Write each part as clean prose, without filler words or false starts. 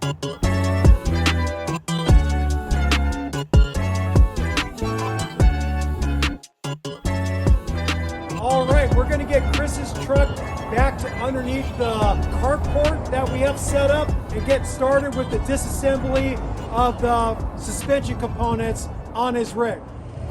All right, we're gonna get Chris's truck back to underneath the carport that we have set up and get started with the disassembly of the suspension components on his rig.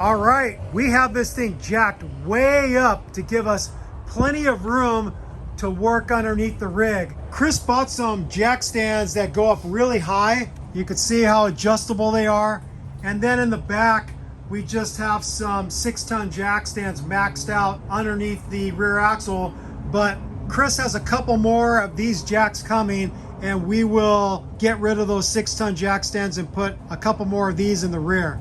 All right, we have this thing jacked way up to give us plenty of room to work underneath the rig. Chris bought some jack stands that go up really high. You can see how adjustable they are. And then in the back, we just have some 6-ton jack stands maxed out underneath the rear axle. But Chris has a couple more of these jacks coming, and we will get rid of those 6-ton jack stands and put a couple more of these in the rear.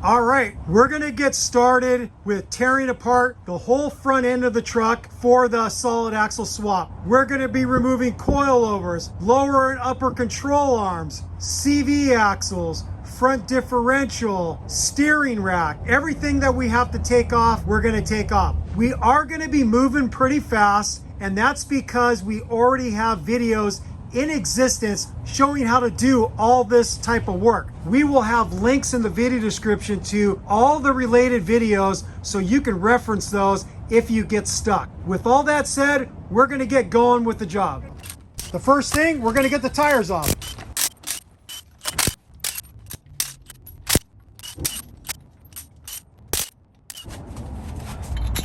All right, we're gonna get started with tearing apart the whole front end of the truck for the solid axle swap. We're gonna be removing coilovers, lower and upper control arms, CV axles, front differential, steering rack. Everything that we have to take off, we're gonna take off. We are gonna be moving pretty fast, and that's because we already have videos in existence showing how to do all this type of work. We will have links in the video description to all the related videos so you can reference those if you get stuck. With all that said, we're gonna get going with the job. The first thing, we're gonna get the tires off.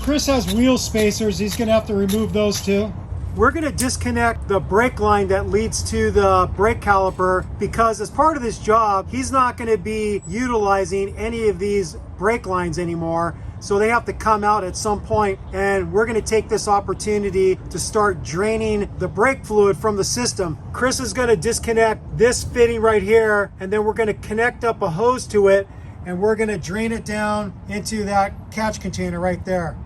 Chris has wheel spacers. He's gonna have to remove those too. We're gonna disconnect the brake line that leads to the brake caliper because as part of this job, he's not gonna be utilizing any of these brake lines anymore. So they have to come out at some point, and we're gonna take this opportunity to start draining the brake fluid from the system. Chris is gonna disconnect this fitting right here, and then we're gonna connect up a hose to it, and we're gonna drain it down into that catch container right there.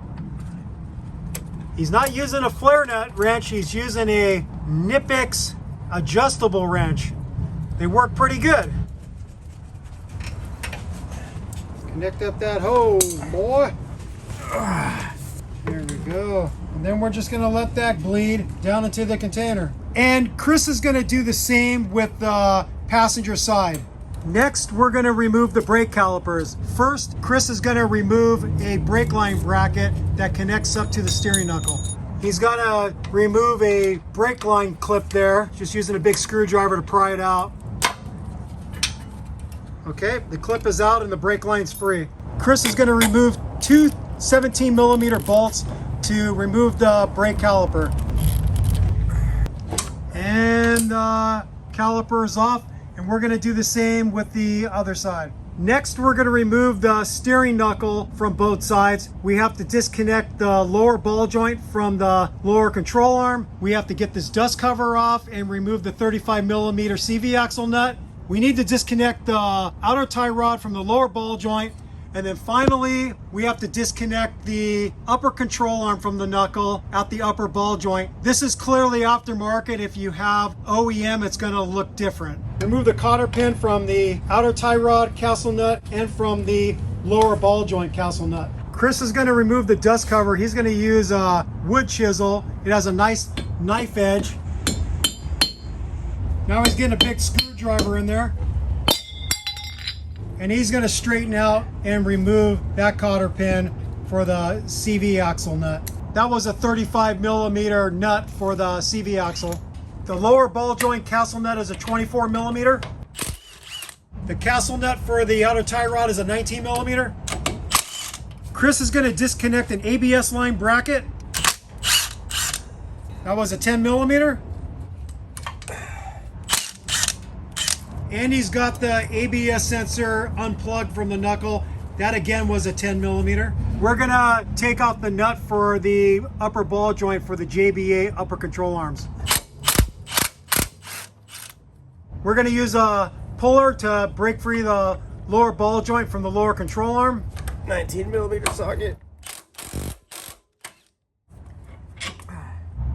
He's not using a flare nut wrench, he's using a Nipix adjustable wrench. They work pretty good. Connect up that hose, boy. There we go. And then we're just gonna let that bleed down into the container. And Chris is gonna do the same with the passenger side. Next, we're gonna remove the brake calipers. First, Chris is gonna remove a brake line bracket that connects up to the steering knuckle. He's gonna remove a brake line clip there, just using a big screwdriver to pry it out. Okay, the clip is out and the brake line's free. Chris is gonna remove two 17mm bolts to remove the brake caliper. And the caliper is off. And we're gonna do the same with the other side. Next, we're gonna remove the steering knuckle from both sides. We have to disconnect the lower ball joint from the lower control arm. We have to get this dust cover off and remove the 35mm CV axle nut. We need to disconnect the outer tie rod from the lower ball joint. And then finally, we have to disconnect the upper control arm from the knuckle at the upper ball joint. This is clearly aftermarket. If you have OEM, it's gonna look different. Remove the cotter pin from the outer tie rod castle nut and from the lower ball joint castle nut. Chris is gonna remove the dust cover. He's gonna use a wood chisel. It has a nice knife edge. Now he's getting a big screwdriver in there. And he's gonna straighten out and remove that cotter pin for the CV axle nut. That was a 35mm nut for the CV axle. The lower ball joint castle nut is a 24mm. The castle nut for the outer tie rod is a 19mm. Chris is gonna disconnect an ABS line bracket. That was a 10mm. And he's got the ABS sensor unplugged from the knuckle. That again was a 10mm. We're gonna take out the nut for the upper ball joint for the JBA upper control arms. We're gonna use a puller to break free the lower ball joint from the lower control arm. 19mm socket.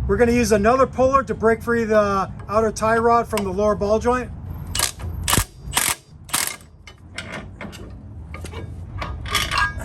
We're gonna use another puller to break free the outer tie rod from the lower ball joint.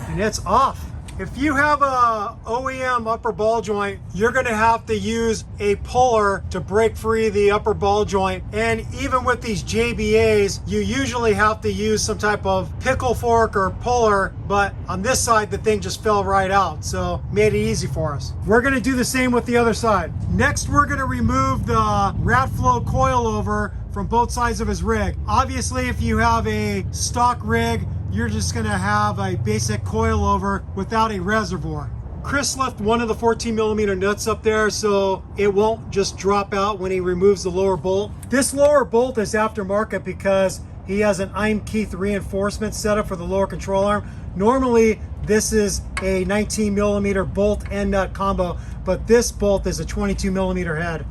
And it's off. If you have a OEM upper ball joint, you're gonna have to use a puller to break free the upper ball joint. And even with these JBAs, you usually have to use some type of pickle fork or puller, but on this side, the thing just fell right out. So made it easy for us. We're gonna do the same with the other side. Next, we're gonna remove the rat flow coilover from both sides of his rig. Obviously, if you have a stock rig, you're just gonna have a basic coilover without a reservoir. Chris left one of the 14mm nuts up there so it won't just drop out when he removes the lower bolt. This lower bolt is aftermarket because he has an Keith reinforcement setup for the lower control arm. Normally, this is a 19mm bolt and nut combo, but this bolt is a 22mm head.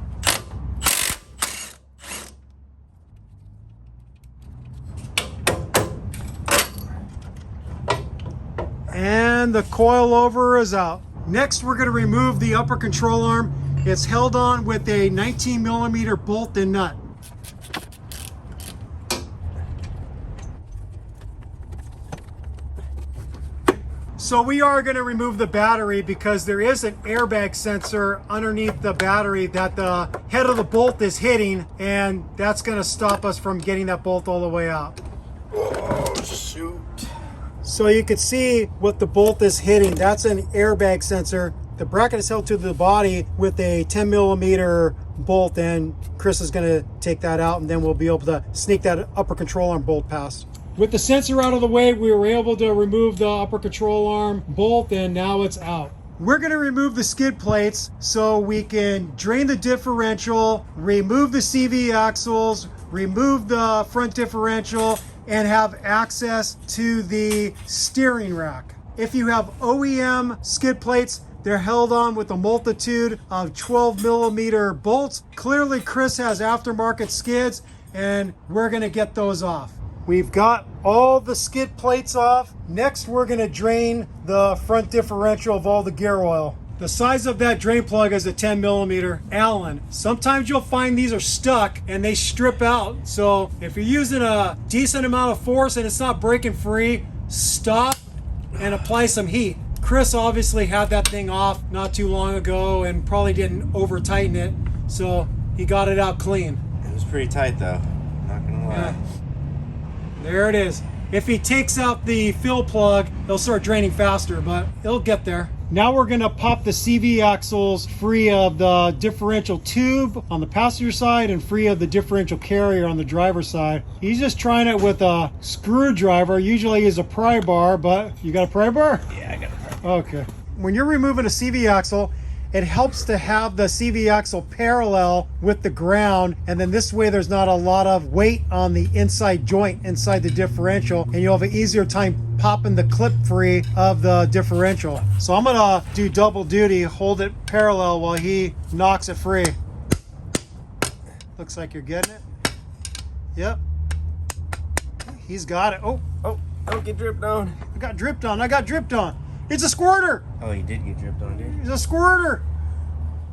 And the coilover is out. Next, we're going to remove the upper control arm. It's held on with a 19mm bolt and nut. So we are going to remove the battery because there is an airbag sensor underneath the battery that the head of the bolt is hitting, and that's going to stop us from getting that bolt all the way out. Oh, shoot. So you can see what the bolt is hitting. That's an airbag sensor. The bracket is held to the body with a 10mm bolt, and Chris is going to take that out, and then we'll be able to sneak that upper control arm bolt past. With the sensor out of the way, we were able to remove the upper control arm bolt, and now it's out. We're going to remove the skid plates so we can drain the differential, remove the CV axles, remove the front differential, and have access to the steering rack. If you have OEM skid plates, they're held on with a multitude of 12mm bolts. Clearly, Chris has aftermarket skids, and we're gonna get those off. We've got all the skid plates off. Next, we're gonna drain the front differential of all the gear oil. The size of that drain plug is a 10mm Allen. Sometimes you'll find these are stuck and they strip out. So if you're using a decent amount of force and it's not breaking free, stop and apply some heat. Chris obviously had that thing off not too long ago and probably didn't over tighten it. So he got it out clean. It was pretty tight though, not gonna lie. Yeah. There it is. If he takes out the fill plug, it'll start draining faster, but it'll get there. Now we're gonna pop the CV axles free of the differential tube on the passenger side and free of the differential carrier on the driver's side. He's just trying it with a screwdriver. Usually I use a pry bar, but you got a pry bar? Yeah, I got a pry bar. Okay. When you're removing a CV axle, it helps to have the CV axle parallel with the ground, and then this way there's not a lot of weight on the inside joint inside the differential, and you'll have an easier time popping the clip free of the differential. So I'm gonna do double duty, hold it parallel while he knocks it free. Looks like you're getting it. Yep. He's got it. Oh, Don't get dripped on. I got dripped on. I got dripped on. It's a squirter. Oh, you did get dripped on, dude. It's a squirter.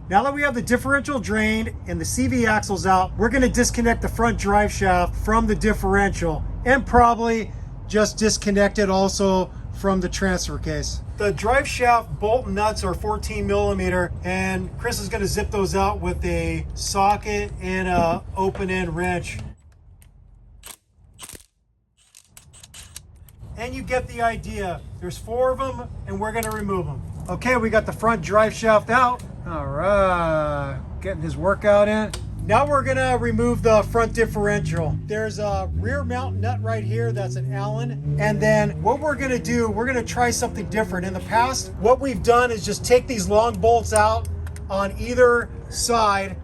Now that we have the differential drained and the CV axles out, we're going to disconnect the front drive shaft from the differential and probably just disconnect it also from the transfer case. The drive shaft bolt nuts are 14mm, and Chris is going to zip those out with a socket and a open end wrench. And you get the idea. There's 4 of them, and we're gonna remove them. Okay, we got the front drive shaft out. All right, getting his workout in. Now we're gonna remove the front differential. There's a rear mount nut right here, that's an Allen. And then what we're gonna do, we're gonna try something different. In the past, what we've done is just take these long bolts out on either side,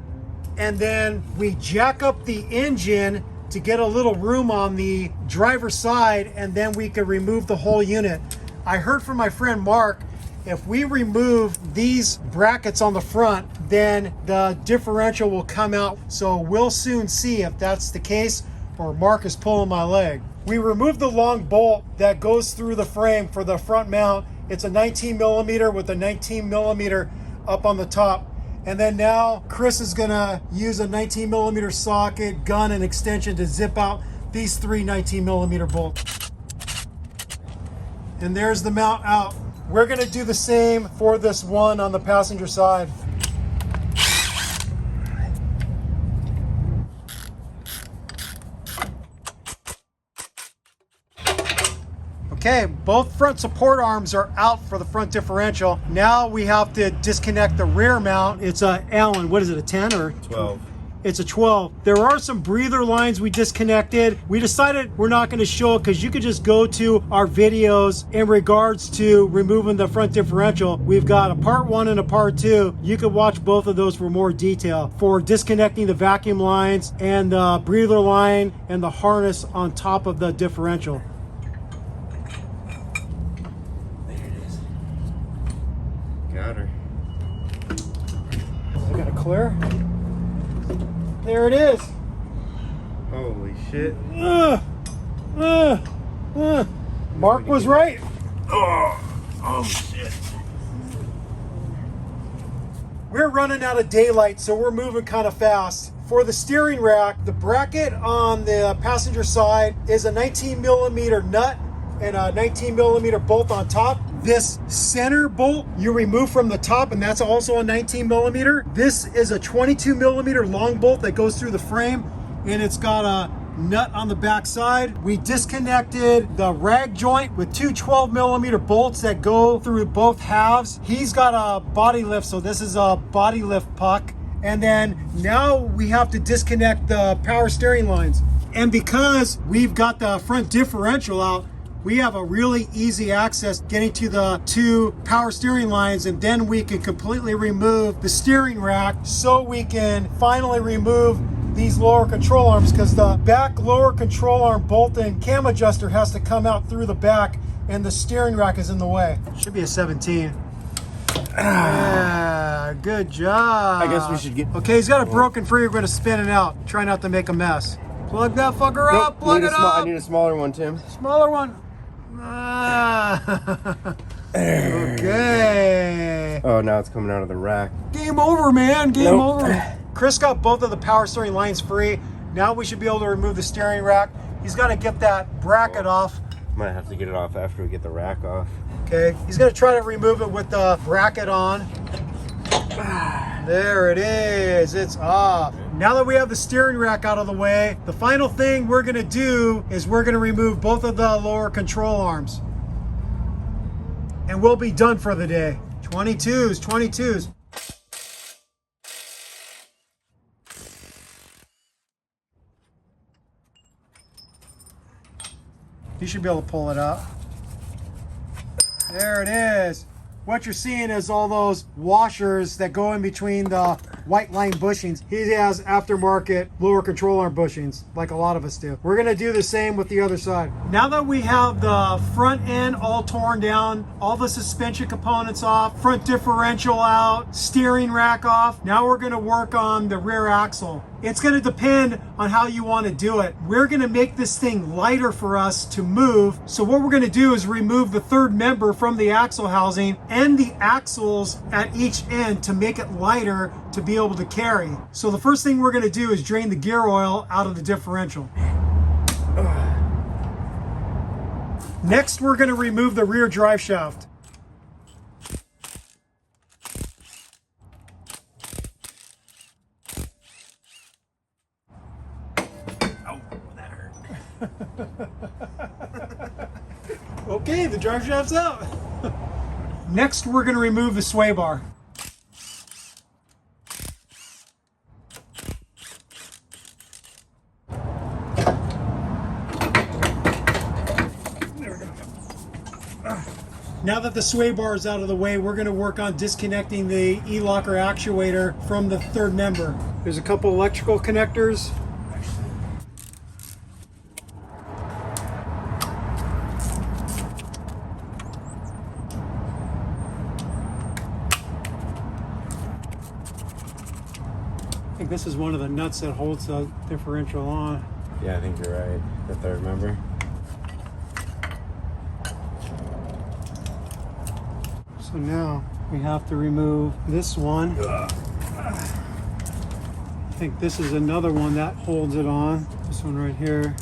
and then we jack up the engine to get a little room on the driver's side, and then we could remove the whole unit. I heard from my friend Mark, if we remove these brackets on the front, then the differential will come out. So we'll soon see if that's the case or Mark is pulling my leg. We removed the long bolt that goes through the frame for the front mount. It's a 19mm with a 19mm up on the top. And then now Chris is gonna use a 19mm socket, gun, and extension to zip out these 3 19mm bolts. And there's the mount out. We're gonna do the same for this one on the passenger side. Okay, both front support arms are out for the front differential. Now we have to disconnect the rear mount. It's a Allen, what is it, a 10 or? 12. It's a 12. There are some breather lines we disconnected. We decided we're not going to show it because you could just go to our videos in regards to removing the front differential. We've got a part 1 and a part 2. You could watch both of those for more detail for disconnecting the vacuum lines and the breather line and the harness on top of the differential. There it is. Got her. I got a clear. There it is. Holy shit. Mark was right. Oh shit. We're running out of daylight, so we're moving kind of fast. For the steering rack, the bracket on the passenger side is a 19 millimeter nut and a 19 millimeter bolt on top. This center bolt you remove from the top, and that's also a 19 millimeter. This is a 22 millimeter long bolt that goes through the frame, and it's got a nut on the back side. We disconnected the rag joint with two 12 millimeter bolts that go through both halves. He's got a body lift, so this is a body lift puck. And then now we have to disconnect the power steering lines. And because we've got the front differential out, we have a really easy access getting to the two power steering lines, and then we can completely remove the steering rack so we can finally remove these lower control arms, because the back lower control arm bolt and cam adjuster has to come out through the back and the steering rack is in the way. Should be a 17. Yeah, good job. I guess we should get... Okay, he's got a broken free. We're going to spin it out. Try not to make a mess. Plug that fucker up. Plug it up. I need a smaller one, Tim. Smaller one. Okay. Oh, now it's coming out of the rack. Game over, man. Game Nope. over. Chris got both of the power steering lines free. Now we should be able to remove the steering rack. He's got to get that bracket off. Might have to get it off after we get the rack off. Okay. He's going to try to remove it with the bracket on. There it is. It's off. Now that we have the steering rack out of the way, the final thing we're going to do is we're going to remove both of the lower control arms. And we'll be done for the day. 22s, 22s. You should be able to pull it out. There it is. What you're seeing is all those washers that go in between the white line bushings. He has aftermarket lower control arm bushings, like a lot of us do. We're gonna do the same with the other side. Now that we have the front end all torn down, all the suspension components off, front differential out, steering rack off, now we're gonna work on the rear axle. It's gonna depend on how you wanna do it. We're gonna make this thing lighter for us to move. So what we're gonna do is remove the third member from the axle housing and the axles at each end to make it lighter to be able to carry. So the first thing we're gonna do is drain the gear oil out of the differential. Next, we're gonna remove the rear drive shaft. Okay, the drive shaft's out. Next, we're going to remove the sway bar. There we go. Now that the sway bar is out of the way, we're going to work on disconnecting the e-locker actuator from the third member. There's a couple electrical connectors. I think this is one of the nuts that holds the differential on. Yeah, I think you're right. The third member. So now we have to remove this one. I think this is another one that holds it on. This one right here.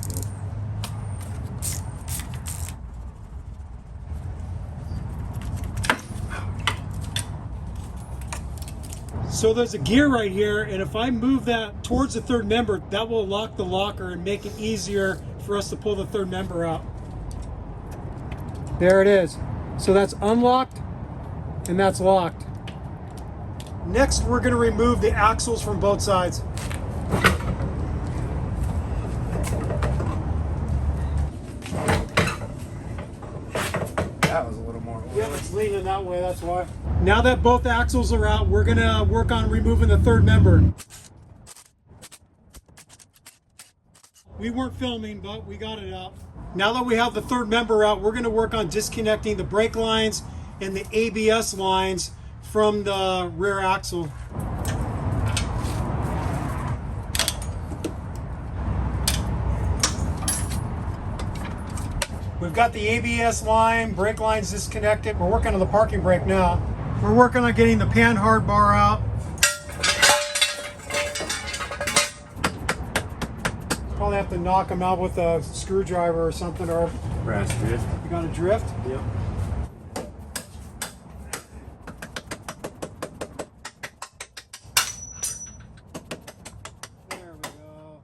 So there's a gear right here, and if I move that towards the third member, that will lock the locker and make it easier for us to pull the third member out. There it is. So that's unlocked and that's locked. Next, we're going to remove the axles from both sides. That was a little more. Yeah, it's leaning that way, that's why. Now that both axles are out, we're going to work on removing the third member. We weren't filming, but we got it out. Now that we have the third member out, we're going to work on disconnecting the brake lines and the ABS lines from the rear axle. We've got the ABS line, brake lines disconnected. We're working on the parking brake now. We're working on getting the pan hard bar out. Probably have to knock them out with a screwdriver or something, or Brass drift. you got a drift? Yep. There we go.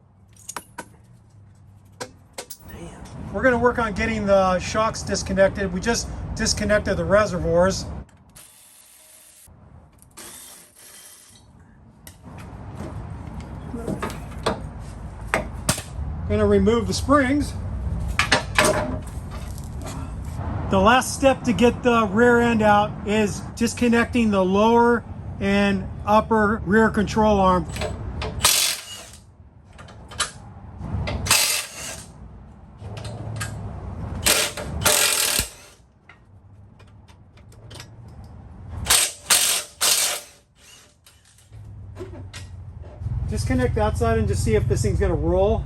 Damn. We're going to work on getting the shocks disconnected. We just disconnected the reservoirs. Going to remove the springs. The last step to get the rear end out is disconnecting the lower and upper rear control arm. Disconnect that side and just see if this thing's going to roll.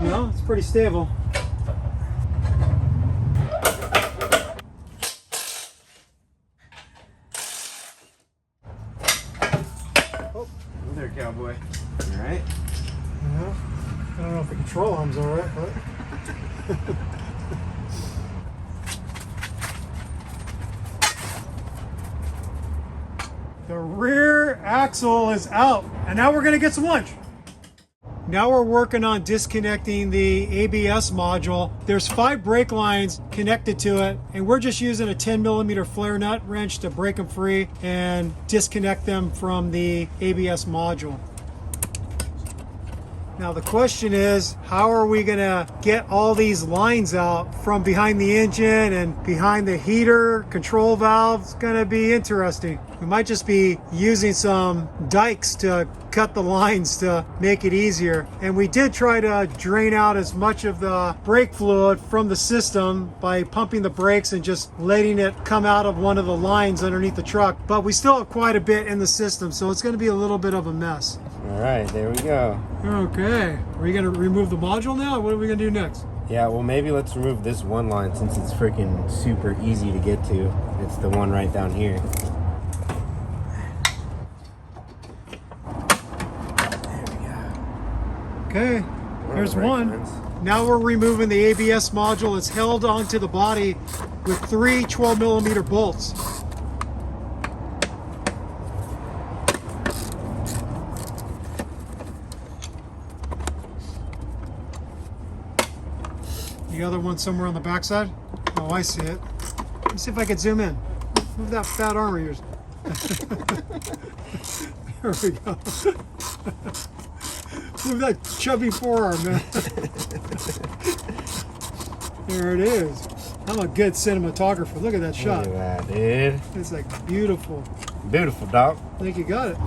No, it's pretty stable. Oh, there, cowboy. All right. Yeah. I don't know if the control arm's all right, but. The rear axle is out, and now we're going to get some lunch. Now we're working on disconnecting the ABS module. There's 5 brake lines connected to it, and we're just using a 10mm flare nut wrench to break them free and disconnect them from the ABS module. Now the question is, how are we gonna get all these lines out from behind the engine and behind the heater control valve? It's gonna be interesting. We might just be using some dikes to cut the lines to make it easier. And we did try to drain out as much of the brake fluid from the system by pumping the brakes and just letting it come out of one of the lines underneath the truck. But we still have quite a bit in the system, so it's gonna be a little bit of a mess. All right, there we go. Okay, are we gonna remove the module now? What are we gonna do next? Yeah, well, maybe let's remove this one line since it's freaking super easy to get to. It's the one right down here. There we go. Okay, here's brake one. lines. Now we're removing the ABS module. It's held onto the body with 3 12mm bolts. The other one somewhere on the backside. Oh, I see it. Let me see if I can zoom in. Move that fat arm of yours. There we go. Move that chubby forearm, man. There it is. I'm a good cinematographer. Look at that shot. Look at that, dude. It's like beautiful. Beautiful, dog. I think you got it.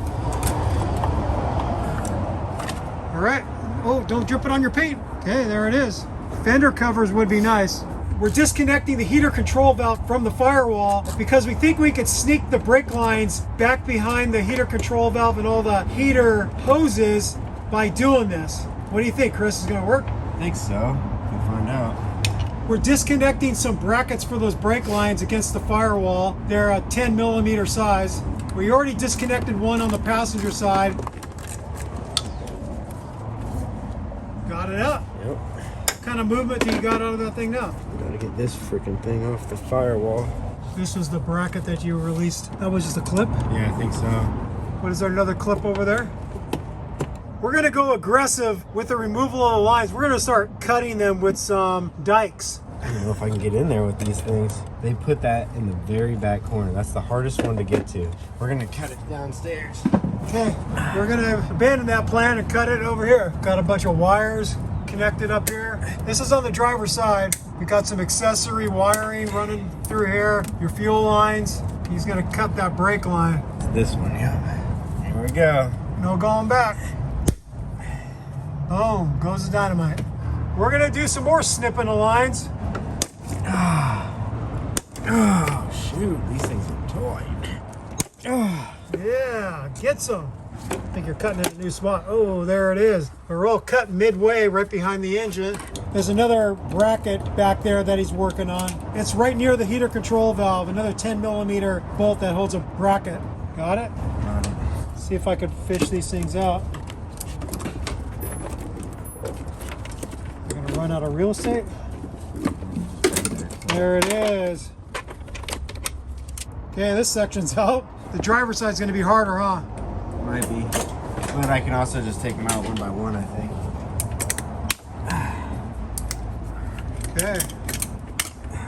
All right. Oh, don't drip it on your paint. Okay, there it is. Fender covers would be nice. We're disconnecting the heater control valve from the firewall because we think we could sneak the brake lines back behind the heater control valve and all the heater hoses by doing this. What do you think, Chris? Is it going to work? I think so. We'll find out. We're disconnecting some brackets for those brake lines against the firewall. They're a 10mm size. We already disconnected one on the passenger side. Got it out. Yep. What kind of movement do you got out of that thing now? Gotta get this freaking thing off the firewall. This was the bracket that you released. That was just a clip. Yeah, I think so. What is there, another clip over there? We're gonna go aggressive with the removal of the lines. We're gonna start cutting them with some dikes. I don't know if I can get in there with these things. They put that in the very back corner. That's the hardest one to get to. We're gonna cut it downstairs. Okay, we're gonna abandon that plan and cut it over here. Got a bunch of wires connected up here. This is on the driver's side. We got some accessory wiring running through here. Your fuel lines. He's gonna cut that brake line. It's this one, yeah. Here we go. No going back. Boom, goes the dynamite. We're gonna do some more snipping of lines. Oh, shoot, these things are tight. Yeah, get some. I think you're cutting at a new spot. Oh, there it is. We're all cut midway right behind the engine. There's another bracket back there that he's working on. It's right near the heater control valve, another 10 millimeter bolt that holds a bracket. Got it? Got it. See if I can fish these things out. I'm gonna run out of real estate. There it is. Okay, this section's out. The driver's side's gonna be harder, huh? Might be. But I can also just take them out one by one, I think. Okay.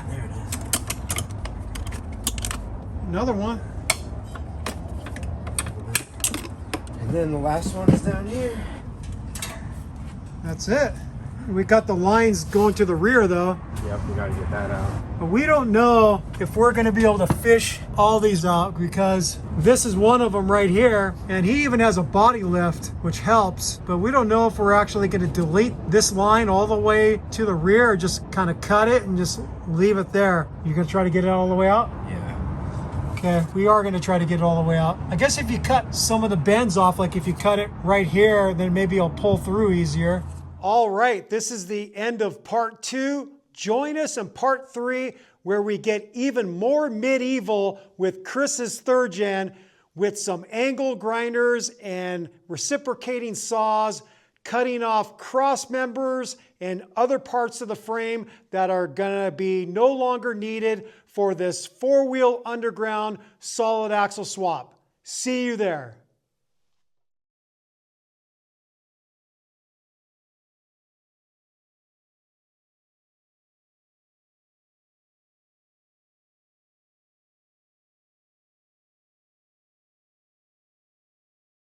There it is. Another one. And then the last one is down here. That's it. We got the lines going to the rear though. Yep, we gotta get that out. But we don't know if we're gonna be able to fish all these out because this is one of them right here. And he even has a body lift, which helps. But we don't know if we're actually gonna delete this line all the way to the rear or just kind of cut it and just leave it there. You're gonna try to get it all the way out? Yeah. Okay, we are gonna try to get it all the way out. I guess if you cut some of the bends off, like if you cut it right here, then maybe it'll pull through easier. All right, this is the end of part 2. Join us in part 3 where we get even more medieval with Chris's 3rd gen with some angle grinders and reciprocating saws, cutting off cross members and other parts of the frame that are gonna be no longer needed for this 4-wheel underground solid axle swap. See you there.